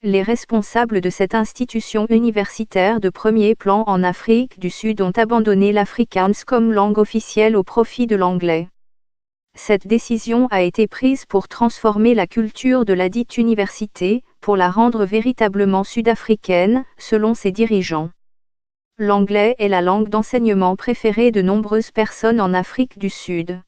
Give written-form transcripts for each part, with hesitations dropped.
Les responsables de cette institution universitaire de premier plan en Afrique du Sud ont abandonné l'afrikaans comme langue officielle au profit de l'anglais. Cette décision a été prise pour transformer la culture de ladite université, pour la rendre véritablement sud-africaine, selon ses dirigeants. L'anglais est la langue d'enseignement préférée de nombreuses personnes en Afrique du Sud.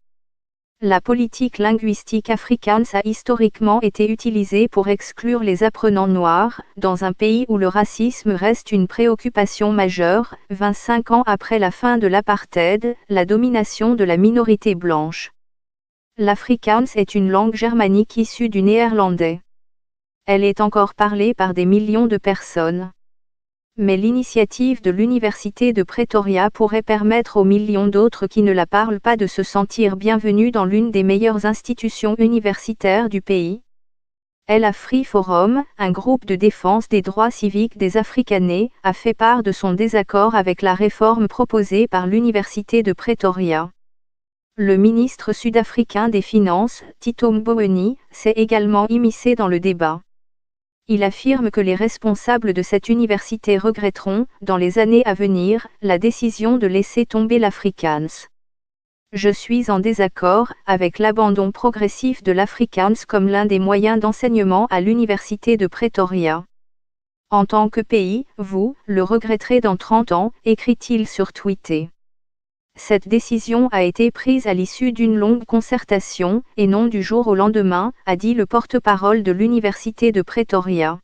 La politique linguistique afrikaans a historiquement été utilisée pour exclure les apprenants noirs, dans un pays où le racisme reste une préoccupation majeure. 25 ans après la fin de l'apartheid, la domination de la minorité blanche. L'afrikaans est une langue germanique issue du néerlandais. Elle est encore parlée par des millions de personnes. Mais l'initiative de l'Université de Pretoria pourrait permettre aux millions d'autres qui ne la parlent pas de se sentir bienvenus dans l'une des meilleures institutions universitaires du pays. El Afri Forum, un groupe de défense des droits civiques des Afrikaners, a fait part de son désaccord avec la réforme proposée par l'Université de Pretoria. Le ministre sud-africain des Finances, Tito Mboweni, s'est également immiscé dans le débat. Il affirme que les responsables de cette université regretteront, dans les années à venir, la décision de laisser tomber l'afrikaans. Je suis en désaccord avec l'abandon progressif de l'afrikaans comme l'un des moyens d'enseignement à l'université de Pretoria. En tant que pays, vous le regretterez dans 30 ans, écrit-il sur Twitter. Cette décision a été prise à l'issue d'une longue concertation, et non du jour au lendemain, a dit le porte-parole de l'Université de Pretoria.